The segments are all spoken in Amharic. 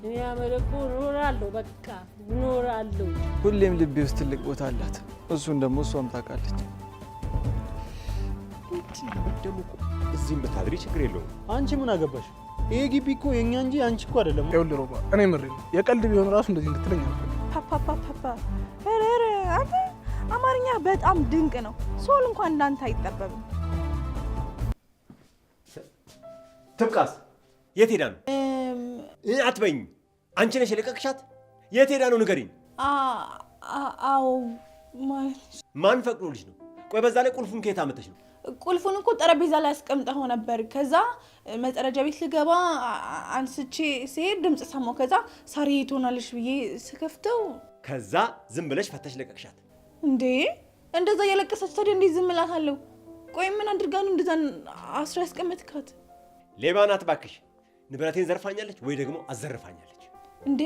እኔ አመለኩ ኖራለሁ በቃ ኖራለሁ ሁሌም ልቤ ውስጥ ትልቅ ቦታ አላት እሱን ደግሞ እሷም ታውቃለች ደግሞ እዚህም ብታድሪ ችግር የለውም አንቺ ምን አገባሽ ይሄ ግቢ እኮ የኛ እንጂ አንቺ እኮ አይደለም ይኸውልህ ሮባ እኔ ምሬ ነው የቀልድ ቢሆን ራሱ እንደዚህ እንድትለኝ አልፈልግም ፓፓፓፓ ኧረ አንተ አማርኛ በጣም ድንቅ ነው ሶል እንኳን እንዳንተ አይጠበብም ትብቃስ የት ሄዳ ነው አትበኝ አንቺ ነሽ የለቀቅሻት የት ሄዳ ነው ንገሪኝ አዎ ማን ፈቅዶልሽ ነው ቆይ በዛ ላይ ቁልፉን ከየት አመጣሽ ነው ቁልፉን እኮ ጠረጴዛ ላይ አስቀምጠው ነበር ከዛ መጸረጃ ቤት ልገባ አንስቼ ሲሄድ ድምጽ ሰማሁ ከዛ ሳሪ ትሆናለሽ ብዬ ስከፍተው ከዛ ዝም ብለሽ ፈተሽ ለቀቅሻት እንዴ እንደዛ ያለቀሰች ታዲያ እንዴት ዝም እላታለሁ ቆይ ምን አድርጋ ነው እንደዛ አስራ ያስቀመጥካት ሌባ ናት እባክሽ ንብረቴን ዘርፋኛለች ወይ ደግሞ አዘርፋኛለች እንዴ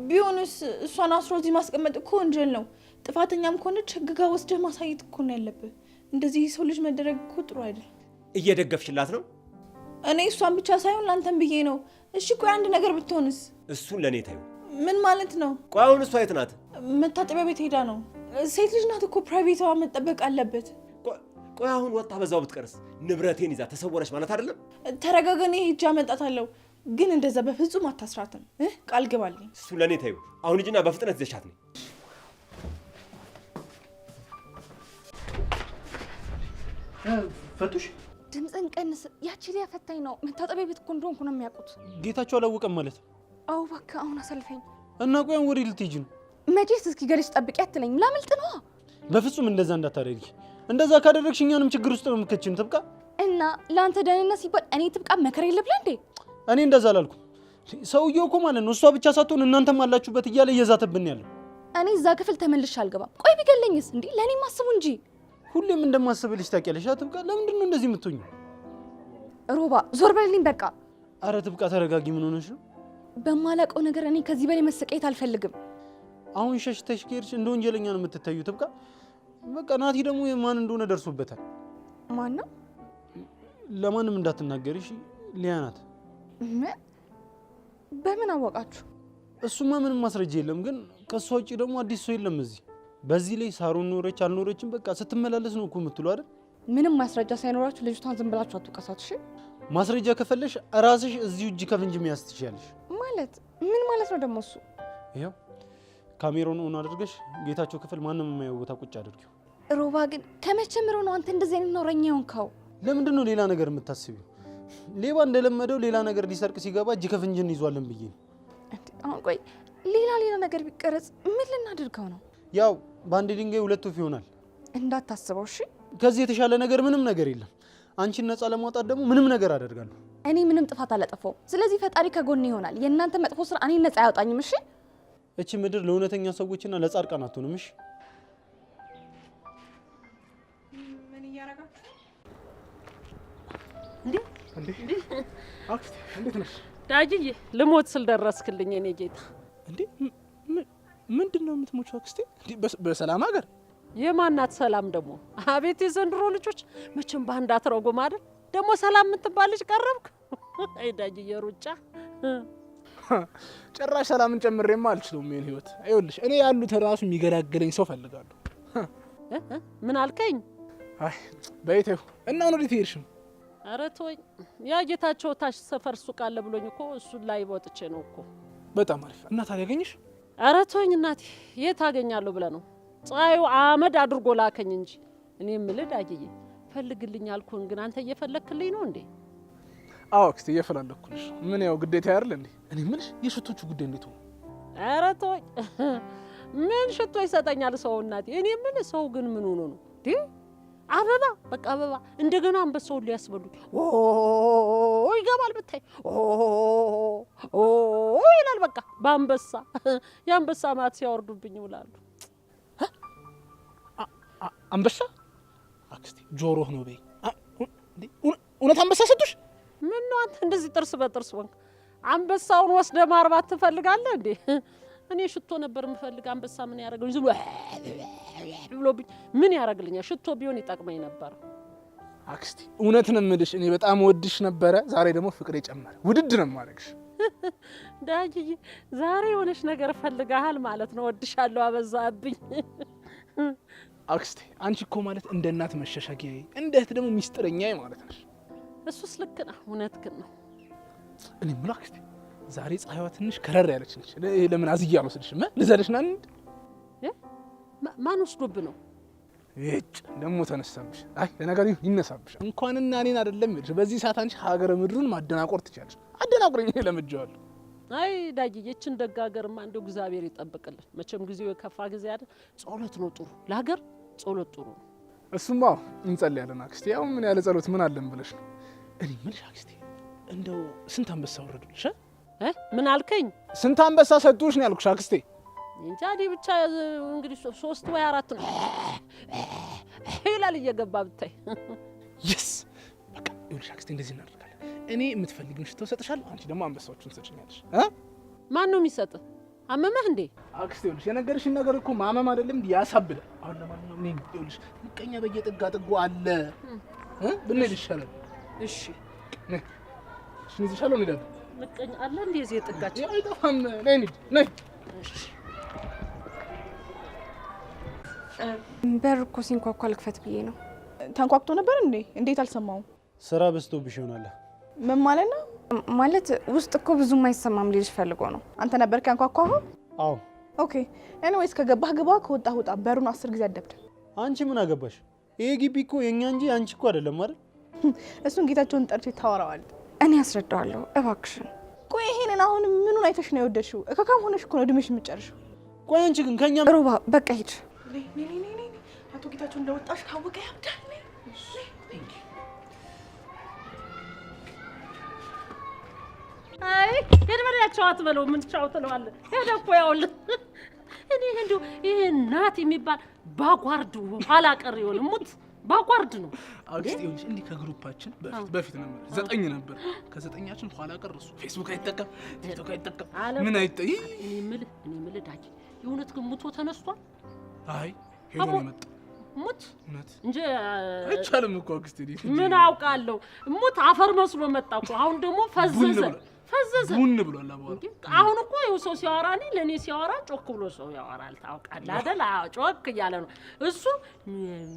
ቢሆንስ እሷን አስሮ እዚህ ማስቀመጥ እኮ ወንጀል ነው ጥፋተኛም ከሆነች ህግጋ ወስደህ ማሳየት እኮ ነው ያለብህ እንደዚህ ሰው ልጅ መደረግ እኮ ጥሩ አይደል እየደገፍሽላት ነው እኔ እሷን ብቻ ሳይሆን ላንተም ብዬ ነው እሺ ቆይ አንድ ነገር ብትሆንስ እሱን ለኔ ታዩ ምን ማለት ነው ቆይ አሁን እሷ የት ናት መታጠቢያ ቤት ሄዳ ነው ሴት ልጅ ናት እኮ ፕራይቬቷ መጠበቅ አለበት ቆይ አሁን ወጣ በዛው ብትቀርስ ንብረቴን ይዛ ተሰወረች ማለት አይደለም ተረጋገኔ ሂጅ አመጣታለሁ ግን እንደዛ በፍጹም አታስራትም ቃል ግባልኝ እሱ ለኔ ታዩ አሁን ልጅና በፍጥነት ዘሻት ነው ፈቱሽ ድምፅን ቀንስ ያቺ ሊያ ፈታኝ ነው መታጠቢያ ቤት እኮ እንደሆንኩ ነው የሚያውቁት ጌታቸው አላወቀም ማለት አዎ እባክህ አሁን አሰልፈኝ እና ቆይም ወሬ ልትሄጂ ነው መቼስ እስኪ ገለሽ ጠብቂ አትለኝም ላምልጥ ነው በፍጹም እንደዛ እንዳታደርጊ እንደዛ ካደረግሽ እኛንም ችግር ውስጥ ነው የምትከቺን ትብቃ እና ለአንተ ደህንነት ሲባል እኔ ትብቃ መከራ የለብላ እንዴ እኔ እንደዛ አላልኩም ሰውየው እኮ ማለት ነው እሷ ብቻ ሳትሆን እናንተም አላችሁበት እያለ እየዛተብን ያለው እኔ እዛ ክፍል ተመልሼ አልገባም ቆይ ቢገለኝስ እንዴ ለኔ ማስቡ እንጂ ሁሌም እንደማስብልሽ ታውቂያለሽ ትብቃ ለምንድን ነው እንደዚህ የምትሆኚ ሮባ ዞር በልልኝ በቃ አረ ትብቃ ተረጋጊ ምን ሆነሽ ነው በማላውቀው ነገር እኔ ከዚህ በላይ መሰቃየት አልፈልግም አሁን ሸሽተሽ ከሄድሽ እንደ ወንጀለኛ ነው የምትታዩ ትብቃ በቃ ናቲ ደግሞ ማን እንደሆነ ደርሶበታል ማን ነው ለማንም እንዳትናገሪ እሺ ሊያ ናት በምን አወቃችሁ እሱማ ምንም ማስረጃ የለም ግን ከሷ ውጪ ደግሞ አዲስ ሰው የለም እዚህ በዚህ ላይ ሳሮን ኖረች አልኖረችም በቃ ስትመላለስ ነው እኮ የምትሉ አይደል ምንም ማስረጃ ሳይኖራችሁ ልጅቷን ዝም ብላችሁ አትውቀሳት እሺ ማስረጃ ከፈለሽ ራስሽ እዚሁ እጅ ከፍንጅ መያዝ ትችያለሽ ማለት ምን ማለት ነው ደግሞ እሱ ይሄው ካሜራውን ኦን አድርገሽ ጌታቸው ክፍል ማንም የማያየው ቦታ ቁጭ አድርጊው ሮባ ግን ከመጀመሪያው ነው አንተ እንደዚህ አይነት ኖረኛ የሆንከው ለምንድን ነው ሌላ ነገር የምታስቢው ሌባ እንደለመደው ሌላ ነገር ሊሰርቅ ሲገባ እጅ ከፍንጅ እንይዟለን ብዬ አሁን ቆይ ሌላ ነገር ቢቀረጽ ምን ልናደርገው ነው ያው በአንድ ድንጋይ ሁለት ወፍ ይሆናል እንዳታስበው እሺ ከዚህ የተሻለ ነገር ምንም ነገር የለም አንቺን ነፃ ለማውጣት ደግሞ ምንም ነገር አደርጋለሁ እኔ ምንም ጥፋት አላጠፋው ስለዚህ ፈጣሪ ከጎኔ ይሆናል የእናንተ መጥፎ ስራ እኔ ነፃ ያወጣኝም እሺ እቺ ምድር ለእውነተኛ ሰዎችና ለጻድቃን አትሆንም እሺ ምን እያረጋችሁ እንዴ አክስቴ እንዴት ነሽ ዳጅዬ ልሞት ስል ደረስክልኝ እኔ ጌታ እንዴ ምንድነው የምትሞቹው አክስቴ እንዴ በሰላም ሀገር የማናት ሰላም ደግሞ አቤት የዘንድሮ ልጆች መቼም ባንዳ አትረጉም አይደል ደግሞ ሰላም የምትባል ልጅ ቀረብክ አይ ዳጅዬ ሩጫ ጭራሽ ሰላምን ጨምሬማ አልችለውም ይሄን ህይወት አይውልሽ እኔ ያሉት ራሱ የሚገላግለኝ ሰው ፈልጋለሁ ምን አልከኝ አይ በይተው እና ነው ልትሄድሽ ኧረ ተወኝ ያ ጌታቸው ታች ሰፈር ሱቅ አለ ብሎኝ እኮ እሱን ላይ ወጥቼ ነው እኮ በጣም አሪፍ እና ታዲያ ያገኘሽ ኧረ ተወኝ እናቴ የት አገኛለሁ ብለህ ነው ፀሐዩ አመድ አድርጎ ላከኝ እንጂ እኔ የምልህ ዳጊዬ ፈልግልኝ አልኩህን ግን አንተ እየፈለክልኝ ነው እንዴ አዎ አክስቴ እየፈላለኩልሽ ምን ያው ግዴታ አይደል እንዴ እኔ የምልሽ የሽቶቹ ጉዳይ እንዴት ነው ኧረ ተወኝ ምን ሽቶ ይሰጠኛል ሰው እናቴ እኔ የምልህ ሰው ግን ምን ሆኖ ነው እንዴ አበባ በቃ አበባ እንደገና አንበሳውን ሊያስበሉ ይገባል ብታይ ይላል በቃ በአንበሳ የአንበሳ ማት ሲያወርዱብኝ ይውላሉ አንበሳ አክስቴ ጆሮህ ነው በይ እውነት አንበሳ ሰጡሽ ምን ነው አንተ እንደዚህ ጥርስ በጥርስ ወንክ አንበሳውን ወስደህ ማርባት ትፈልጋለህ እንዴ እኔ ሽቶ ነበር የምፈልግ አንበሳ ምን ያረጋል ዝም ብሎብኝ ምን ያረጋልኛል ሽቶ ቢሆን ይጠቅመኝ ነበር አክስቴ እውነት ነው የምልሽ እኔ በጣም ወድሽ ነበረ ዛሬ ደግሞ ፍቅሬ ጨመረ ውድድ ነው ማረግሽ ዳጊዬ ዛሬ የሆነች ነገር ፈልጋሃል ማለት ነው። ወድሻለሁ አበዛብኝ። አክስቴ አንቺ እኮ ማለት እንደ እናት መሸሸጊያዬ፣ እንደ እህት ደግሞ ሚስጥረኛዬ ማለት ነሽ። እሱስ ልክ ነህ፣ እውነትህን ነው። እኔ የምለው አክስቴ ዛሬ ፀሐይዋ ትንሽ ከረር ያለች ነች። ለምን አዝያ አልወስድሽም? ልዘልሽና እንሂድ። ማን ወስዶብህ ነው? እጭ ደግሞ ተነሳብሽ። አይ ለነገሩ ይነሳብሽ። እንኳንና እኔን አይደለም ይልሽ በዚህ ሰዓት አንቺ ሀገረ ምድሩን ማደናቆር ትችያለሽ። አደናቁረኝ ለምጄዋለሁ። አይ ዳጊዬ እችን ደግ ሀገርማ እንደው እግዚአብሔር ይጠብቅልን። መቼም ጊዜው የከፋ ጊዜ አይደል? ጸሎት ነው ጥሩ፣ ለሀገር ጸሎት ጥሩ ነው። እሱማ እንጸልያለን አክስቴ። ያው ምን ያለ ጸሎት ምን አለን ብለሽ ነው። እኔ የምልሽ አክስቴ እንደው ስንት አንበሳ ወረዱልሽ? ምን አልከኝ? ስንት አንበሳ ሰጡሽ ነው ያልኩሽ አክስቴ። እንጃ እኔ ብቻ እንግዲህ 3 ወይ 4 ነው ይላል እየገባ ብታይ። የስ በቃ ይኸውልሽ አክስቴ እንደዚህ እናደርጋለን። እኔ የምትፈልጊውን ሽቶ እሰጥሻለሁ፣ አንቺ ደግሞ አንበሳዎቹን ትሰጭኛለሽ። ማን ነው የሚሰጥ? አመመህ እንዴ? አክስቴ ይኸውልሽ የነገርሽኝ ነገር እኮ ማመም አይደለም እንዴ ያሳብዳል። አሁን ለማንኛውም እኔ ይኸውልሽ ምቀኛ በየጥጋ ጥጉ አለ ብንሄድ ይሻላል። እሺ እሺ ይሻላል። እንሄዳለን። ምቀኛ አለ እንዴ እዚህ ጥጋችን? አይጠፋም። ነይ እንሂድ ነይ። እሺ በር እኮ ሲንኳኳ ልክፈት ብዬ ነው። ተንኳክቶ ነበር እንዴ? እንዴት አልሰማውም? ስራ በዝቶብሽ ይሆናል። ምን ማለት ነው? ማለት ውስጥ እኮ ብዙም አይሰማም ልልሽ ፈልጎ ነው። አንተ ነበር ያንኳኳኸው? አዎ። ኦኬ ኤኒዌይስ ከገባህ ግባ፣ ከወጣህ ውጣ። በሩን 10 ጊዜ አደብድብ። አንቺ ምን አገባሽ? ይሄ ግቢ እኮ የኛ እንጂ አንቺ እኮ አይደለም አይደል? እሱን ጌታቸውን ጠርቼ ታወራዋል። እኔ አስረዳዋለሁ እባክሽን። ቆይ ይሄንን አሁን ምኑን አይተሽ ነው የወደድሽው? እከካም ሆነሽ እኮ ነው እድሜሽ የምትጨርሽው። ቆይ አንቺ ግን ከኛ ሮባ በቃ ሂድ። አቶ ጌታቸው እንደወጣሽ ካወቀ ያብዳል። አይ ሄድ በላቸው አትበለው። ምን ቻው ትለዋለህ? ሄደ እኮ ያውልህ። እኔ እንደው ይሄ ናት የሚባል ባጓርድ ኋላ ቀር የሆነ ሙት ባጓርድ ነው። አክስቴ ይኸውልሽ እንዲህ ከግሩፓችን በፊት ነበር 9 ነበር። ከ9ኛችን ኋላ ቀር እሱ ፌስቡክ አይጠቀም፣ ቲክቶክ አይጠቀም፣ ምን አይጠይ። እኔ የምልህ ዳጊ የእውነት ግን ሙቶ ተነስቷል? አይ ሄዶ ነው የመጣው። ሙት እውነት እንጂ አይቻልም እኮ አክስቴ። ምን አውቃለሁ። ሙት አፈር መስሎ መጣ እኮ። አሁን ደግሞ ፈዘዘ። ቡን ብሏል አባባ። አሁን እኮ ይኸው ሰው ሲያወራ ለእኔ ሲያወራ ጮክ ብሎ ሰው ያወራል። ታውቃለህ አይደል? ጮክ እያለ ነው እሱ።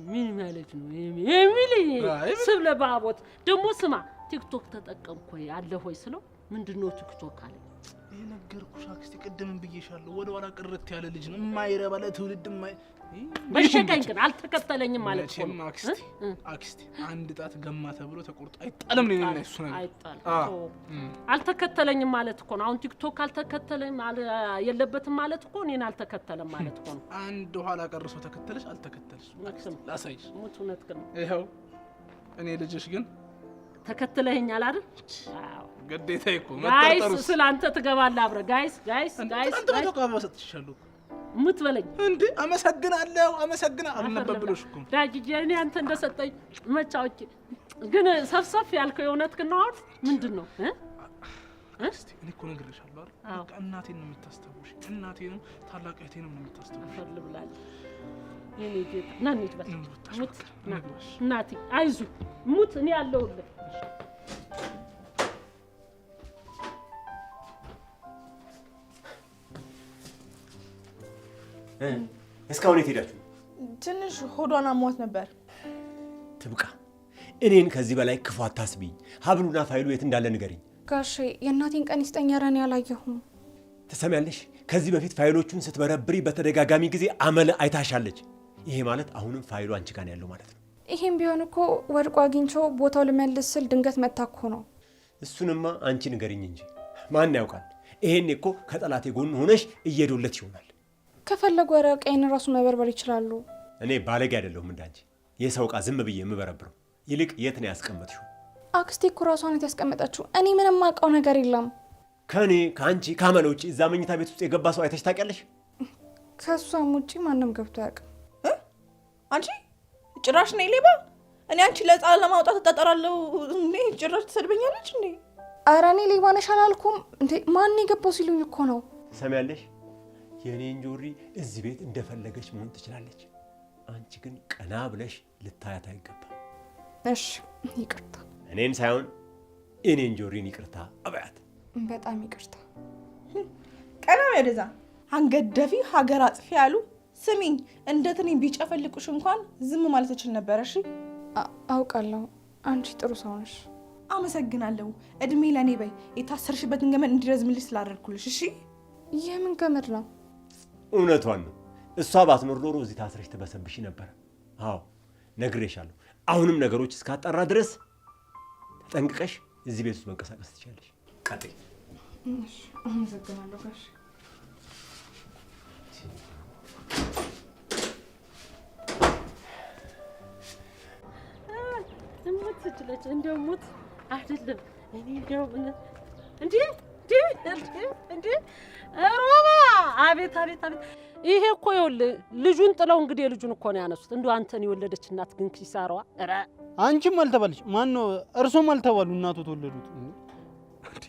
ምን ማለት ነው የሚል ስብ ለባቦት ደግሞ ስማ ቲክቶክ ተጠቀምኩ አለ ሆይ ስለው ምንድነው ቲክቶክ አለ። ይሄ ነገርኩሽ አክስቴ፣ ቅድምም ብዬሻለሁ። ወደ ኋላ ቅርት ያለ ልጅ ነው፣ የማይረባ ለትውልድ በሸቀኝ ግን አልተከተለኝም ማለት ነው። አክስቴ አንድ ጣት ገማ ተብሎ ተቆርጦ አይጣልም ነው እና እሱ ነገር አልተከተለኝም ማለት እኮ ነው። አሁን ቲክቶክ አልተከተለኝም የለበትም ማለት እኮ እኔን አልተከተለም ማለት እኮ ነው። አንድ ኋላ ቀርሶ ተከተለሽ አልተከተለሽ ላሳይሽ። ሙት እውነት ግን ይኸው እኔ ልጅሽ ግን ተከትለኸኛል አይደል? አዎ ግዴታዬ እኮ ጋይስ ስላንተ ትገባለህ አብረህ ጋይስ ሰጥቻለሁ ሙት በለኝ እንዴ። አመሰግናለሁ አልነበብሎሽ እኮ ዳጊዬ። እኔ አንተ እንደሰጠኝ መቻዎች ግን ሰፍሰፍ ያልከው የእውነት ግን ነው። አሁን ምንድን ነው እስቲ እኔ እኮ ነግሬሻለሁ አይደል? በቃ እናቴን ነው የምታስተውሽ፣ እናቴንም ታላቅ እህቴንም ነው የምታስተውሽ። ፈል ብላል የኔ ጌታ። ና እንሂድ በል ሙት እናቴ፣ አይዞህ ሙት፣ እኔ አለሁልህ። እስካሁን የት ሄዳችሁ? ትንሽ ሆዷን አሟት ነበር። ትብቃ። እኔን ከዚህ በላይ ክፉ አታስቢኝ። ሀብሉና ፋይሉ የት እንዳለ ንገሪኝ። ጋሼ የእናቴን ቀን ይስጠኝ። ኧረ እኔ አላየሁም። ትሰሚያለሽ? ከዚህ በፊት ፋይሎቹን ስትበረብሪ በተደጋጋሚ ጊዜ አመለ አይታሻለች። ይሄ ማለት አሁንም ፋይሉ አንቺ ጋር ያለው ማለት ነው። ይሄም ቢሆን እኮ ወድቆ አግኝቼው ቦታው ልመልስ ስል ድንገት መታ እኮ ነው። እሱንማ አንቺ ንገሪኝ እንጂ ማን ያውቃል? ይሄን እኮ ከጠላቴ ጎን ሆነሽ እየዶለት ይሆናል። ከፈለጉ ኧረ ቀይን ራሱ መበርበር ይችላሉ። እኔ ባለጌ አይደለሁም እንዳንቺ የሰው ዕቃ ዝም ብዬ የምበረብረው። ይልቅ የት ነው ያስቀመጥሽው? አክስቴ እኮ ራሷ ናት ያስቀመጠችው። እኔ ምንም አውቀው ነገር የለም። ከኔ ከአንቺ ከአመለ ውጭ እዛ መኝታ ቤት ውስጥ የገባ ሰው አይተሽ ታውቂያለሽ? ከሷም ውጪ ማንም ገብቶ አያውቅም። አንቺ ጭራሽ ነይ ሌባ። እኔ አንቺ ለጻለ ለማውጣት ተጣጣራለሁ እንዴ? ጭራሽ ትሰድበኛለች እንዴ? ኧረ እኔ ሌባ ነሽ አላልኩም እንዴ። ማን የገባው ሲሉኝ እኮ ነው። ትሰሚያለሽ? የኔ እንጆሪ እዚህ ቤት እንደፈለገች መሆን ትችላለች። አንቺ ግን ቀና ብለሽ ልታያት አይገባም። እሺ ይቅርታ። እኔን ሳይሆን እኔ እንጆሪን ይቅርታ አባያት። በጣም ይቅርታ። ቀና ወደዛ አንገደፊ ሀገር አጥፊ ያሉ ስሚኝ፣ እንደትኔ ቢጨፈልቁሽ እንኳን ዝም ማለት እችል ነበር። እሺ አውቃለሁ፣ አንቺ ጥሩ ሰው ነሽ። አመሰግናለሁ። እድሜ ለኔ በይ፣ የታሰርሽበትን ገመድ እንዲረዝምልሽ ስላደረኩልሽ። እሺ የምን ገመድ ነው? እውነቷን ነው። እሷ ባትኖር ኖሮ እዚህ ታስረሽ ትበሰብሽ ነበር። አዎ ነግሬሻለሁ። አሁንም ነገሮች እስካጣራ ድረስ ተጠንቅቀሽ እዚህ ቤት ውስጥ መንቀሳቀስ ትችላለሽ። ቀጥይ። እሺ አመሰግናለሁ ጋሽ። እሞት ትችለች እንደው ሞት አይደለም። እኔ እንደው እንዴ ሮባ አቤት አቤት አቤት። ይሄ እኮ ይኸውልህ ልጁን ጥለው እንግዲህ ልጁን እኮ ነው ያነሱት። እንደው አንተን የወለደች እናት ግን ኪሳራዋ። ኧረ አንቺም አልተባለች ማን ነው? እርሶም አልተባሉ እናቱ ተወለዱት።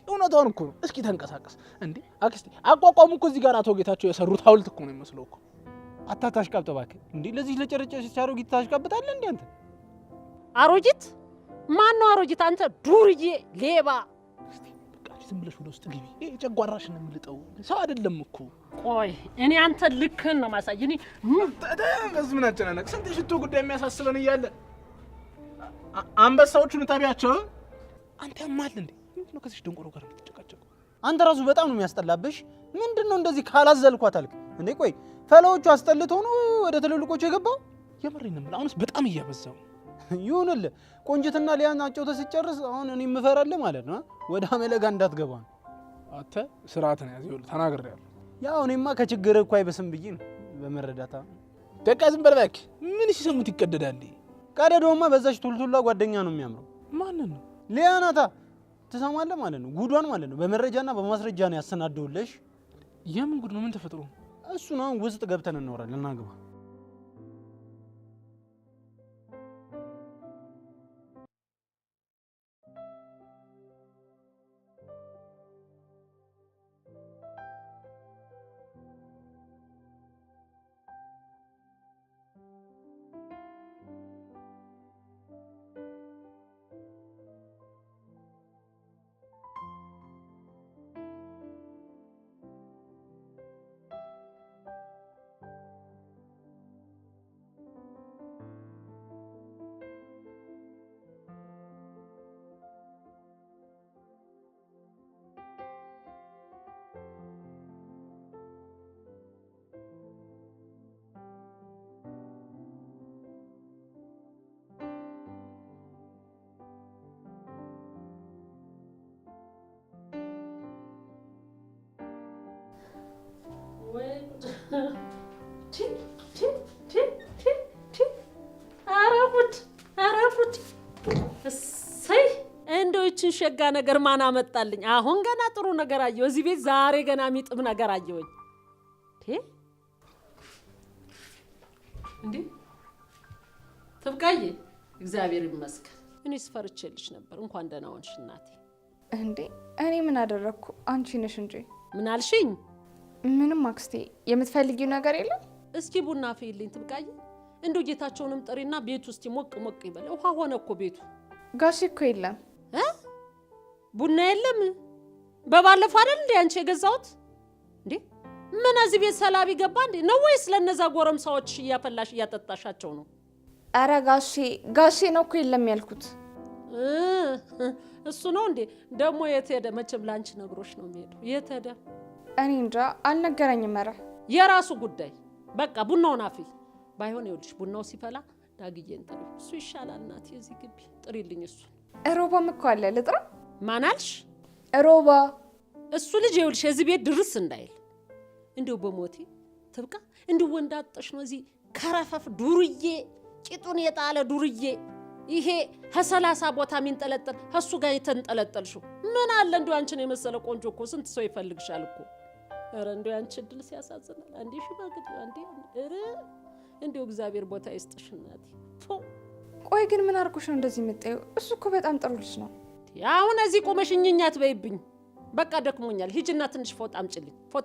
እውነቷን እኮ ነው። እስኪ ተንቀሳቀስ እንዴ አክስቴ። አቋቋሙ እኮ እዚህ ጋር አቶ ጌታቸው የሰሩት ሐውልት እኮ ነው የሚመስለው እኮ። አታታሽቃብጥ እባክህ እንዴ! ለዚህ ለጨረጨሽ አሮጊት ታሽቃብጣለህ እንዴ አንተ? አሮጊት? ማን ነው አሮጊት? አንተ ዱርዬ ሌባ! ዝም ብለሽ ወደ ውስጥ ግቢ። ይሄ ጨጓራሽን የምልጠው ሰው አይደለም እኮ። ቆይ እኔ አንተ ልክህን ነው ማሳይ። እኔ በዚህ ምን አጨናነቅ? ስንት ሽቶ ጉዳይ የሚያሳስበን እያለ አንበሳዎቹን ታቢያቸው። አንተ ያማል እንዴ? ምንድነው ከዚህ ደንቆሮ ጋር የምትጨቃጨቀው? አንተ ራሱ በጣም ነው የሚያስጠላብሽ። ምንድነው እንደዚህ ካላዘልኳት አልክ እንዴ? ቆይ ፈላዎቹ አስጠልተው ነው ወደ ትልልቆቹ የገባው? የምሬን ነው የምልህ። አሁንስ በጣም እያበዛው ይሁንልህ። ቆንጅትና ሊያን አጨውተህ ሲጨርስ አሁን እኔ የምፈራለህ ማለት ነው። ወደ አመለጋ እንዳትገባ ነው። አንተ ስርዓትን ያዝ። ይኸውልህ ተናግሬያለሁ። ያው እኔማ ከችግር እኮ አይበስም ብዬ ነው በመረዳታ። ደቃ ዝም በል እባክህ። ምን ሲሰሙት ይቀደዳል? ቀደዶማ በዛች ቱልቱላ ጓደኛ ነው የሚያምረው። ማንን ነው? ሊያናታ ትሰማለህ ማለት ነው። ጉዷን ማለት ነው በመረጃና በማስረጃ ነው ያሰናደውልሽ። የምን ጉድ ነው? ምን ተፈጥሮ? እሱ ነው ውስጥ ገብተን እናወራለን። እናግባ። አረፉት እሰይ! እንደው ይህችን ሸጋ ነገር ማን አመጣልኝ? አሁን ገና ጥሩ ነገር አየሁ እዚህ ቤት። ዛሬ ገና የሚጥም ነገር አየሁኝ። እንዴ ትብቃዬ፣ እግዚአብሔር ይመስገን። እኔስ ፈርቼልሽ ነበር። እንኳን ደህና ሆንሽ እናቴ። እንዴ እኔ ምን አደረግኩ? አንቺ ነሽ እንጂ። ምን አልሽኝ? ምንም አክስቴ። የምትፈልጊው ነገር የለም? እስኪ ቡና ፍይልኝ ትብቃዬ። እንደው ጌታቸውንም ጥሪና ቤቱ እስቲ ሞቅ ሞቅ ይበል። ውሃ ሆነ እኮ ቤቱ። ጋሽ እኮ የለም። ቡና የለም? በባለፈው አይደል እንዴ አንቺ የገዛሁት? እንዴ ምን እዚህ ቤት ሰላቢ ገባ እንዴ ነው ወይስ ለነዛ ጎረምሳዎች እያፈላሽ እያጠጣሻቸው ነው? አረ ጋሼ ነው እኮ የለም ያልኩት። እሱ ነው እንዴ ደግሞ? የት ሄደ? መቼም ላንቺ ነግሮሽ ነው የሚሄደው። የት ሄደ? እኔ እንጃ አልነገረኝም። ኧረ የራሱ ጉዳይ። በቃ ቡናውን አፍይ። ባይሆን ይኸውልሽ ቡናው ሲፈላ ዳግዬን ጥሪ። እሱ ይሻላል እናቴ። እዚህ ግቢ ጥሪልኝ እሱን። ሮባም እኮ አለ። ልጥራ? ማን አልሽ? ሮባ። እሱ ልጅ ይኸውልሽ እዚህ ቤት ድርስ እንዳይል። እንደው በሞቴ ትብቃ። እንደው ወንድ አጥተሽ ነው እዚህ ከረፈፍ ዱርዬ፣ ቂጡን የጣለ ዱርዬ። ይሄ ከሰላሳ ቦታ የሚንጠለጠል ከሱ ጋር የተንጠለጠልሽው ምን አለ? እንደው አንቺን የመሰለ ቆንጆ እኮ ስንት ሰው ይፈልግሻል እኮ። ኧረ እንደው አንቺ እድል ሲያሳዝናል። አንዴ ሽማግሌ አንዴ እንደው እግዚአብሔር ቦታ ይስጥሽ እናቴ። ቆይ ግን ምን አድርጎሽ ነው እንደዚህ የምትጠይው? እሱ እኮ በጣም ጥሩ ልጅ ነው። አሁን እዚህ ቆመሽ እኝኛ አትበይብኝ። በቃ ደክሞኛል። ሂጂና ትንሽ ፎጣ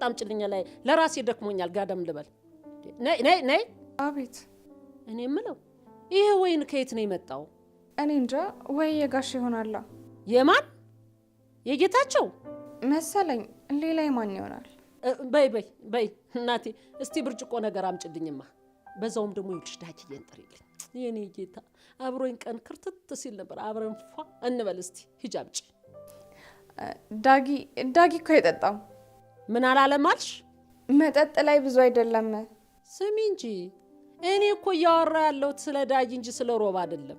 አምጪልኝ ላይ ለራሴ ደክሞኛል። ጋደም ልበል። ነይ። አቤት። እኔ የምለው ይሄ ወይን ከየት ነው የመጣው? እኔ እንጃ። ወይ የጋሽ ይሆናላ። የማን? የጌታቸው? መሰለኝ። ሌላ ማን ይሆናል? በይ እናቴ እስቲ ብርጭቆ ነገር አምጭልኝማ። በዛውም ደግሞ ይልሽ ዳጊዬን ጥሪልኝ። የኔ ጌታ አብሮኝ ቀን ክርትት ሲል ነበር። አብረን ፏ እንበል እስቲ። ሂጂ አምጪ። ዳጊ እኮ አይጠጣም። ምን አላለም አልሽ? መጠጥ ላይ ብዙ አይደለም። ስሚ እንጂ እኔ እኮ እያወራ ያለሁት ስለ ዳጊ እንጂ ስለ ሮባ አይደለም።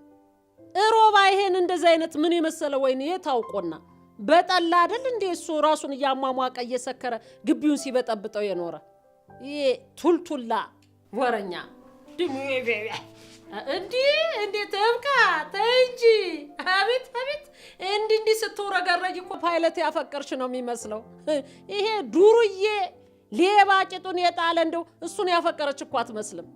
ሮባ ይሄን እንደዚህ አይነት ምን የመሰለ ወይኔ የታውቆና በጠላ አይደል እንዴ እሱ ራሱን እያሟሟቀ እየሰከረ ግቢውን ሲበጠብጠው የኖረ ይሄ ቱልቱላ ወረኛ እንዴ ተብቃ ተንጂ አቤት እንዲ ስትወረገረጅ እኮ ፓይለት ያፈቀርሽ ነው የሚመስለው። ይሄ ዱርዬ ሌባ ቂጡን የጣለ እንደው እሱን ያፈቀረች እኮ አትመስልም።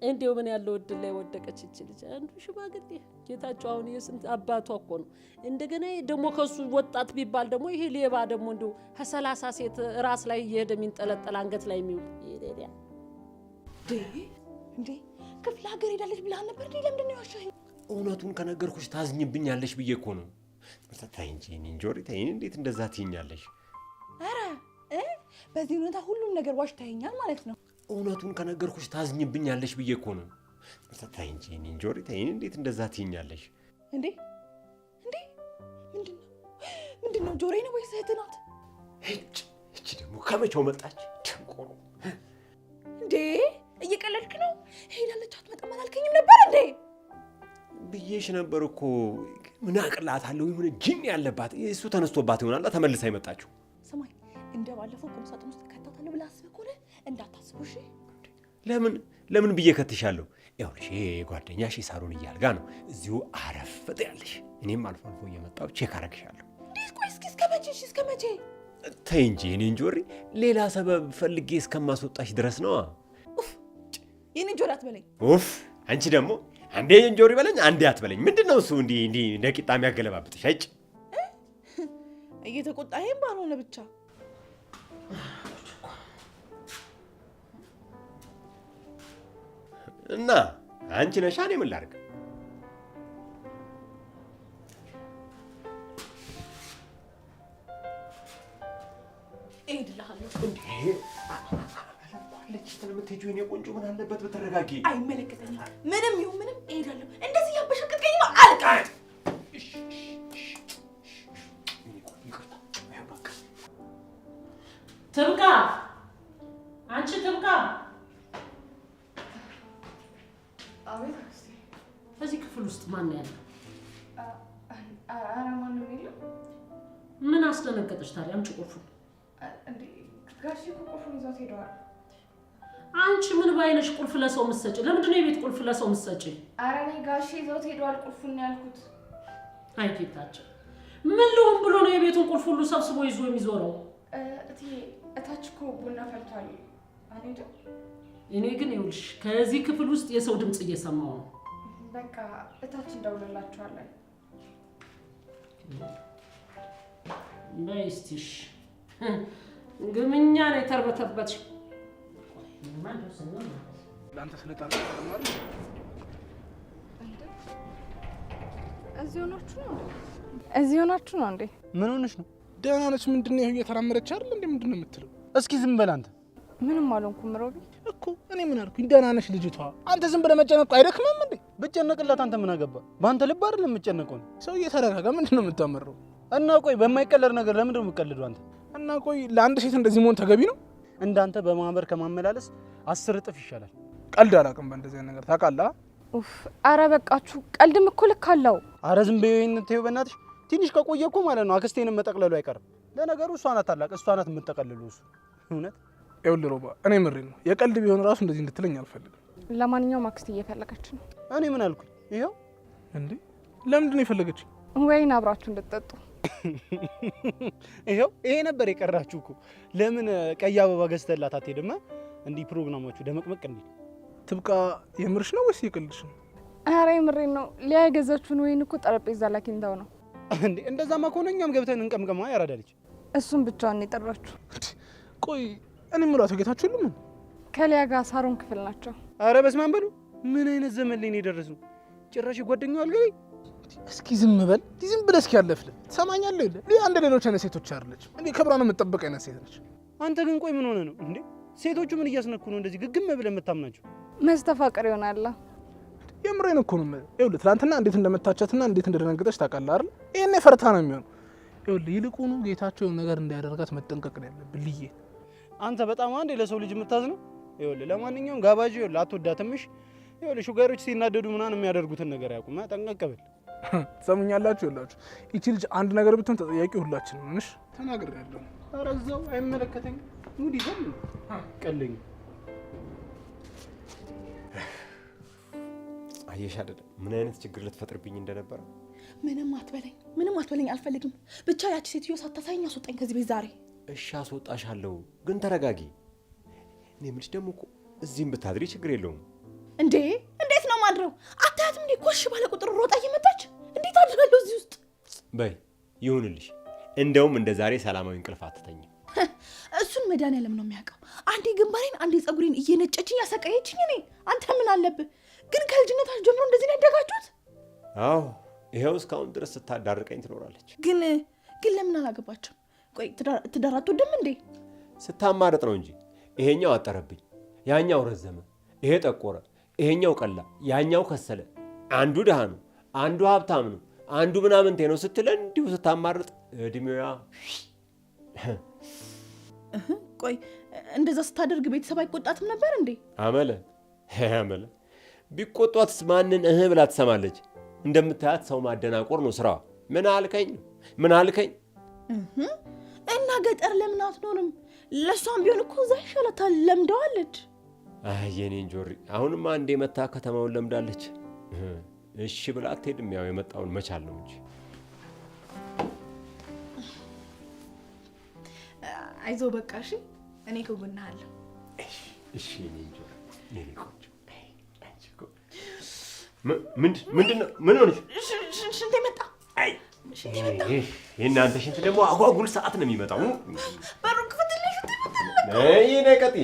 እንደው ምን ያለው እድል ላይ ወደቀች እቺ ልጅ። አንዱ ሽማግሌ ጌታቸው አሁን የስንት አባቷ እኮ ነው። እንደገና ደግሞ ከሱ ወጣት ቢባል ደግሞ ይሄ ሌባ ደግሞ እንደው ከ30 ሴት ራስ ላይ እየሄደ የሚንጠለጠል አንገት ላይ የሚውል ይሄዳል እንዴ ክፍለ ሀገር ሄዳለች ብለህ ነበር እንዴ? ለምንድን ነው ያሻኝ? እውነቱን ከነገርኩሽ ታዝኝብኛለሽ ብዬ እኮ ነው። ተይ እንጂ እንጆሪ ተይ፣ እንዴት እንደዛ ትይኛለሽ? አረ በዚህ ሁኔታ ሁሉም ነገር ዋሽታኛል ማለት ነው። እውነቱን ከነገርኩሽ ታዝኝብኛለሽ ብዬ እኮ ነው። ተይ እንጂ እንጆሪ ተይ፣ እንዴት እንደዛ ትይኛለሽ? እንዴ ምንድነው ጆሬ ነው ወይስ እህት ናት? እቺ ደግሞ ከመቼው መጣች? ደንቆሮ እንዴ እየቀለድክ ነው? ሄዳለች አትመጣም አላልከኝም ነበር እንዴ? ብዬሽ ነበር እኮ። ምን አቅላታለሁ? የሆነ ጅን ያለባት እሱ ተነስቶባት ይሆናል ተመልሳ የመጣችው። ስማኝ እንደ ባለፈው ቁም ሳጥን ውስጥ ከታታለሁ ብለህ አስበህ ከሆነ እንዳታስቡ እሺ። ለምን ብዬ ከትሻለሁ? ይኸውልሽ ጓደኛሽ ሳሩን እያልጋ ነው እዚሁ አረፍ ያለሽ። እኔም አልፎ አልፎ እየመጣሁ ቼክ አረግሻለሁ። እንዴት? ቆይ እስከ መቼ? ተይ እንጂ እኔ እንጆሪ ሌላ ሰበብ ፈልጌ እስከማስወጣሽ ድረስ ነው። የኔ ጆሪ አትበለኝ። ኡፍ አንቺ ደግሞ አንዴ እንጆሪ በለኝ አንዴ አትበለኝ። ምንድነው እሱ እንዲህ እንደ ቂጣ የሚያገለባብጥሽ? አይጭ እየተቆጣኸኝ ባልሆነ ብቻ እና አንቺ ነሻ። እኔ ምን ላድርግ? እሄድልሃለሁ። እንዴ ለች ስለምትሄጂው የኔ ቆንጆ ምን አለበት በተረጋጊ። አይመለከተኝም። ምንም ይሁን ምንም እሄዳለሁ። እንደዚህ ያበሸቀጥቀኝ ነው አልቀር። ትብቃ አንቺ ትብቃ። አቤት። በዚህ ክፍል ውስጥ ማን ያለ? ኧረ ማንም የለም። ምን አስደነገጠሽ ታዲያ? አምጪ ቁልፉን። እንዴ ጋሼ እኮ ቁልፉን ይዘውት ሄደዋል። አንቺ ምን ባይነሽ ቁልፍ ለሰው ምትሰጪ? ለምንድን ነው የቤት ቁልፍ ለሰው ምትሰጪ? ኧረ እኔ ጋሼ ይዘውት ሄደዋል ቁልፉን ነው ያልኩት። አይ ጌታቸው ምን ልሁን ብሎ ነው የቤቱን ቁልፍ ሁሉ ሰብስቦ ይዞ የሚዞረው? እትዬ እታች እኮ ቡና ፈልቷል። አንሄድም? እኔ ግን ይኸውልሽ ከዚህ ክፍል ውስጥ የሰው ድምፅ እየሰማሁ ነው። በቃ እታች እንደውልላችኋለን። በይ እስቲ እሺ። ግምኛ ነው የተርበተበትሽ። ለአንተ ስለጣን እዚህ ሆናችሁ ነው እንዴ? ምን ሆነሽ ነው? ደህና ነች። ምንድነው ይሄ እየተራመደች አይደል እንዴ? ምንድነው የምትለው? እስኪ ዝም በል አንተ። ምንም አልሆንኩም ሮቢ። እኮ እኔ ምን አልኩኝ? ደህና ነች ልጅቷ። አንተ ዝም ብለህ መጨነቅ አይደክምም እንዴ? ብጨነቅላት አንተ ምን አገባ? በአንተ ልብ አይደል የምጨነቀው? ሰው እየተረጋጋ ምንድነው የምታመረው? እና ቆይ በማይቀለድ ነገር ለምንድን ነው የምትቀልደው አንተ? እና ቆይ ለአንድ ሴት እንደዚህ መሆን ተገቢ ነው? እንዳንተ በማህበር ከማመላለስ 10 እጥፍ ይሻላል። ቀልድ አላውቅም በእንደዚህ ነገር ታውቃለህ? ኡፍ አረ በቃችሁ። ቀልድም እኮ ልክ አለው። አረ ዝም በይው ተይው በእናትሽ። ትንሽ ከቆየ እኮ ማለት ነው አክስቴንም መጠቅለሉ አይቀርም። ለነገሩ እሷ ናት ታላቅ፣ እሷ ናት የምትጠቀልለው። እሱ እውነት ይኸውልህ ሮባ፣ እኔ ምሬን ነው። የቀልድ ቢሆን ራሱ እንደዚህ እንድትለኝ አልፈልግም። ለማንኛውም አክስቴ እየፈለገች ነው። እኔ ምን አልኩኝ? ይኸው እንዴ ለምንድን ነው የፈለገች? ወይን አብራችሁ እንድትጠጡ። ይኸው ይሄ ነበር የቀራችሁ እኮ። ለምን ቀይ አበባ ገዝተላት አትሄድም? እንዲህ ፕሮግራማችሁ ደመቅመቅ እንዲል። ትብቃ የምርሽ ነው ወይስ የቀልድሽ ነው? አረ የምሬን ነው። ሊያ የገዛችውን ወይን እኮ ጠረጴዛ ላይ አግኝታው ነው። እንዴ እንደዛማ ከሆነ እኛም ገብተን እንቀምቀማ። ያራዳለች። እሱን ብቻውን የጠራችሁ። ቆይ እኔ ምራቱ ጌታችሁ ምን ከሊያ ጋር ሳሩን ክፍል ናቸው። አረ በስመ አብ በሉ። ምን አይነት ዘመን ላይ ነው የደረስነው? ጭራሽ ጓደኛው አልገኝ። እስኪ ዝም በል ዝም ብለህ እስኪ ያለፍልህ ትሰማኛለህ ይለ ሊ አንድ ሌሎች አይነት ሴቶች አይደለች እንዴ ክብሯን የምትጠብቅ አይነት ሴት ነች አንተ ግን ቆይ ምን ሆነ ነው እንዴ ሴቶቹ ምን እያስነኩ ነው እንደዚህ ግግም ብለህ የምታምናቸው መስተፋቅር ይሆናል የምሬን እኮ ነው ይኸውልህ ትናንትና እንዴት እንደመታቸትና እንዴት እንደደነገጠች ታውቃለህ አይደል ይሄኔ ፈርታ ነው የሚሆነው ይኸውልህ ይልቁኑ ጌታቸው ነገር እንዳያደርጋት መጠንቀቅ ነው ያለብህ ልዬ አንተ በጣም አንዴ ለሰው ልጅ የምታዝነው ይኸውልህ ለማንኛውም ጋባዥ ይኸውልህ አትወዳትምሽ ይኸውልህ ሹጋሮች ሲናደዱ ምናምን የሚያደርጉትን ነገር ያቁም ጠንቀቅ በል ትሰሙኛላችሁ ይላችሁ እቺ ልጅ አንድ ነገር ብትሆን ተጠያቂ ሁላችን ነሽ ተናግሬያለሁ ኧረ እዛው አይመለከተኝም ሙዲ ዘም ቀልኝ አየሽ አይደል ምን አይነት ችግር ልትፈጥርብኝ እንደነበረ ምንም አትበለኝ አልፈልግም ብቻ ያቺ ሴትዮ ሳታሳይኝ አስወጣኝ ከዚህ ቤት ዛሬ እሺ አስወጣሻለሁ ግን ተረጋጊ እኔ የምልሽ ደግሞ እኮ እዚህም ብታድሪ ችግር የለውም እንዴ እንዴት ነው ማድረው አታያትም እንዴ ኮሽ ባለ ቁጥር ሮጣ እየመጣች እንዴት አድርጋለሁ እዚህ ውስጥ በይ ይሁንልሽ እንደውም እንደ ዛሬ ሰላማዊ እንቅልፍ አትተኝም እሱን መድኃኒዓለም ነው የሚያውቀው አንዴ ግንባሬን አንዴ ጸጉሬን እየነጨችኝ ያሰቃየችኝ እኔ አንተ ምን አለብህ ግን ከልጅነታችሁ ጀምሮ እንደዚህ ነው ያደጋችሁት አዎ ይሄው እስካሁን ድረስ ስታዳርቀኝ ትኖራለች ግን ለምን አላገባችም ቆይ ትዳር አትወድም እንዴ ስታማርጥ ነው እንጂ ይሄኛው አጠረብኝ ያኛው ረዘመ ይሄ ጠቆረ ይሄኛው ቀላ ያኛው ከሰለ አንዱ ደሃ ነው አንዱ ሀብታም ነው አንዱ ምናምንቴ ነው ስትል እንዲሁ ስታማርጥ እድሜዋ ቆይ እንደዛ ስታደርግ ቤተሰብ አይቆጣትም ነበር እንዴ አመለ ቢቆጧትስ ማንን ብላ ትሰማለች እንደምታያት ሰው ማደናቆር ነው ስራዋ ምን አልከኝ እና ገጠር ለምን አትኖርም ለሷም ቢሆን እኮ እዛ ይሻላታል ለምደዋለች አይ የኔ እንጆሪ አሁንማ አንዴ መታ ከተማውን ለምዳለች እሺ ብላ አትሄድም ያው የመጣውን መቻል ነው እንጂ አይዞ በቃ እሺ እኔ ከጎንሃለሁ እሺ የኔ እንጆሪ የኔ ቆንጆ አንቺኮ ምንድነው ምን ሆነሽ ሽንቴ መጣ አይ የእናንተ ሽንት ደግሞ አጓጉል ሰዓት ነው የሚመጣው በሩ ክፍትልኝ ሽንቴ መጣ ነይ ነቀጥ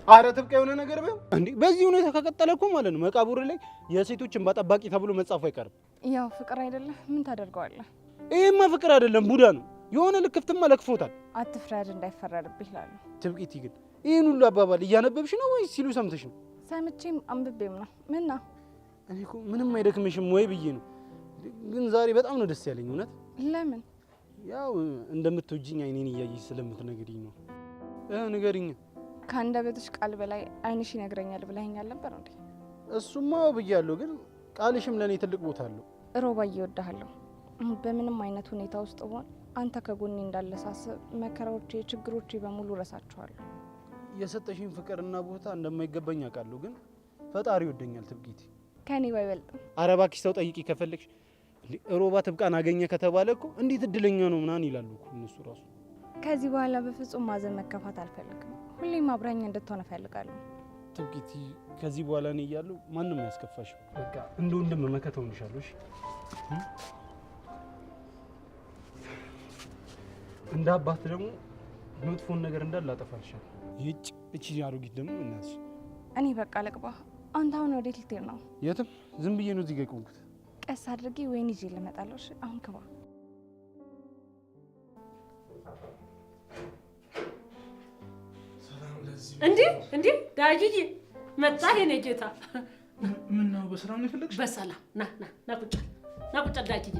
አረ ትብቃ የሆነ ነገር በይ እንዴ በዚህ ሁኔታ ከቀጠለ እኮ ማለት ነው መቃብሩ ላይ የሴቶችን ባጠባቂ ተብሎ መጻፍ አይቀርም ያው ፍቅር አይደለም ምን ታደርገዋለህ ይሄማ ፍቅር አይደለም ቡዳ ነው የሆነ ልክፍትማ ለክፎታል አትፍረድ እንዳይፈረድብህ ይላሉ ትብቂት ግን ይሄን ሁሉ አባባል እያነበብሽ ነው ወይስ ሲሉ ሰምተሽ ነው ሰምቼም አንብቤም ነው ምንና እኔ እኮ ምንም አይደክምሽም ወይ ብዬ ነው ግን ዛሬ በጣም ነው ደስ ያለኝ እውነት ለምን ያው እንደምትወጂኝ አይኔን እያየሽ ስለምትነግሪኝ ነው ንገሪኝ ከአንደበትሽ ቃል በላይ አይንሽ ይነግረኛል ብለኸኛል ነበር እንዴ እሱማ ብያለሁ ግን ቃልሽም ለኔ ትልቅ ቦታ አለው ሮባዬ እወድሃለሁ በምንም አይነት ሁኔታ ውስጥ ሆን አንተ ከጎኔ እንዳለ ሳስብ መከራዎቼ ችግሮቼ በሙሉ ረሳቸዋለሁ የሰጠሽኝ ፍቅርና ቦታ እንደማይገባኝ አውቃለሁ ግን ፈጣሪ ይወደኛል ትብቂት ከኔ ባይበልጥም ኧረ እባክሽ ሰው ጠይቂ ከፈለግሽ ሮባ ትብቃን አገኘ ከተባለ እኮ እንዴት እድለኛ ነው ምናምን ይላሉ እኮ እነሱ ራሱ ከዚህ በኋላ በፍጹም ማዘን መከፋት አልፈልግም ሁሌም አብራኝ እንድትሆን እፈልጋለሁ ትብቂት ከዚህ በኋላ እኔ እያለሁ ማንም አያስከፋሽም በቃ እንደ ወንድም መከታ ሆንሻለሁ እሺ እንደ አባት ደግሞ መጥፎን ነገር እንዳለ አጠፋልሻለሁ ይጭ እቺ አሮጊት ደግሞ እናትሽ እኔ በቃ ልግባ አንተ አሁን ወዴት ልትሄድ ነው የትም ዝም ብዬ ነው እዚህ ጋር የቆምኩት ቀስ አድርጌ ወይን ይዤ ልመጣለሁ እሺ አሁን ግባ እንዴ ዳጂጂ መጣ የኔ ጌታ ምን ነው በሰላም ነው የፈለግሽ በሰላም ና ቁጭ ዳጂጂ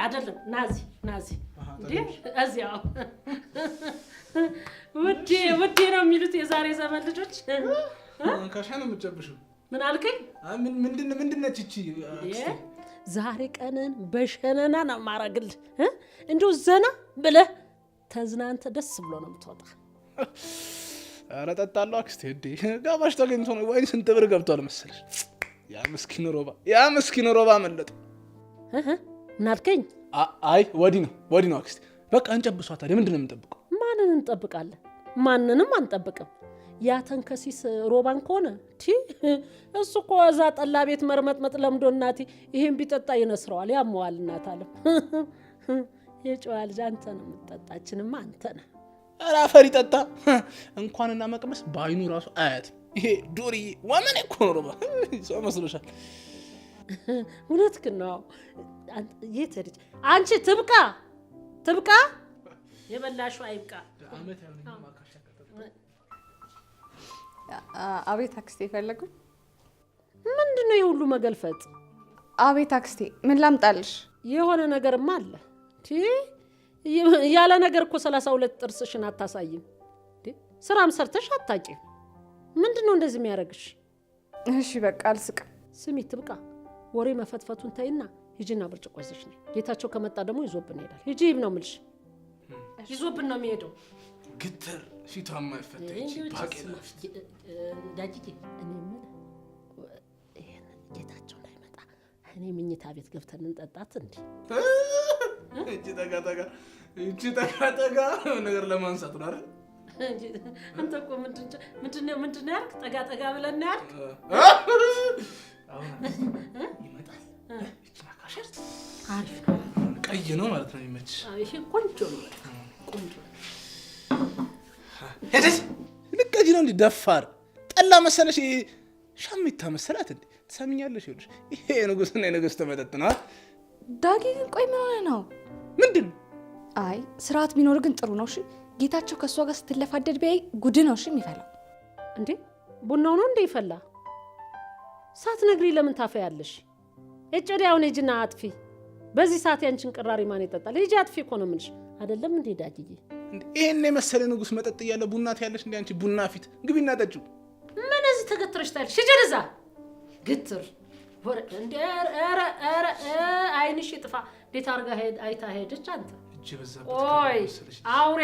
አይደለም ና እዚህ እንዴ እዚያው ውዴ ነው የሚሉት የዛሬ ዘመን ልጆች ካሻ ነው የምትጨብሽው ምን አልከኝ ምንድን ነች እቺ ዛሬ ቀንን በሸነና ነው ማረግልህ እንዴ ዘና ብለህ ተዝናንተ ደስ ብሎ ነው የምትወጣ ኧረ ጠጣለሁ አክስቴ እንዴ ጋባሽ ተገኝቶ ነው ወይስ ስንት ብር ገብቷል መሰለሽ ያ ምስኪን ሮባ መለጠ ምን አልከኝ አይ ወዲህ ነው አክስቴ በቃ እንጨብሷ ታዲያ ምንድን ነው የምንጠብቀው ማንን እንጠብቃለን ማንንም አንጠብቅም ያ ተንከሲስ ሮባን ከሆነ እሱ እኮ እዛ ጠላ ቤት መርመጥመጥ ለምዶ እናቴ ይሄን ቢጠጣ ይነስረዋል ያመዋል እናት አለም የጨዋ ልጅ አንተ ነው የምትጠጣችንማ አንተ ነህ ኧረ አፈር ይጠጣ እንኳንና መቅመስ በአይኑ ራሱ አያት ይሄ ዱርዬ ወመኔ እኮ ነው ሮባ ሰው መስሎሻል እውነትህን ነው። የት ሄደች? አንቺ ትብቃ የበላሽው አይብቃ። አቤት አክስቴ ፈለጉ? ምንድነው የሁሉ መገልፈጥ? አቤት አክስቴ ምን ላምጣልሽ? የሆነ ነገርማ አለ። ያለ ነገር እኮ 32 ጥርስሽን አታሳይም። ስራም ሰርተሽ አታቂም። ምንድነው እንደዚህ የሚያደርግሽ? እሺ በቃ አልስቅም። ስሚ ትብቃ፣ ወሬ መፈትፈቱን ተይና ሂጂና ብርጭቆ ይዘሽ ነይ። ጌታቸው ከመጣ ደግሞ ይዞብን ይሄዳል። ሂጂ ነው የምልሽ። ይዞብን ነው የሚሄደው። ግትር ፊቷን ማይፈታች ባቄላ ዳጂጂ እኔ ምን ይሄን ጌታቸው እንዳይመጣ እኔ ምኝታ ቤት ገብተን እንጠጣት እንዴ? እቺ ጠጋ ነገር ለማንሳት ነው አይደል? አንተ እኮ ምንድነው ያልክ? ጠጋ ብለን ያልክ አሁን ይመጣል። እቺ አካሽር አሪፍ ቀይ ነው ማለት ነው የሚመችሽ? ይሄ ቆንጆ ነው። ቆንጆ ሄደሽ ልቀጂ ነው እንዴ? ደፋር ጠላ መሰለሽ? ሻሚታ መሰላት እንዴ? ትሰሚኛለሽ? ይኸውልሽ ይሄ ንጉስና የንጉስት መጠጥ ነው። ዳጊ ግን ቆይ ምን ሆነ ነው? ምንድን ነው? አይ ስርዓት ቢኖር ግን ጥሩ ነው። እሺ ጌታቸው ከሷ ጋር ስትለፋደድ ቢያይ ጉድ ነው እሺ የሚፈላው። እንዴ ቡናው ነው እንዴ ይፈላ? ሳትነግሪ ለምን ታፈያለሽ? እጨዲ አሁን ሂጂና አጥፊ። በዚህ ሰዓት ያንቺን ቅራሪ ማን ይጠጣል? ሂጂ አጥፊ እኮ ነው የምልሽ አይደለም እንዴ ዳጊዬ? እንዴ ይሄን የመሰለ ንጉስ መጠጥ እያለ ቡና ትያለሽ እንዴ? አንቺ ቡና ፊት ግቢና ጠጪው። ምን እዚህ ተገትረሽ ታያለሽ? ሂጂ እዛ ግትር እንዴ! ኧረ አይንሽ ይጥፋ። ቤት አርጋ አይታ ሄደች። አንተ ቆይ አውሬ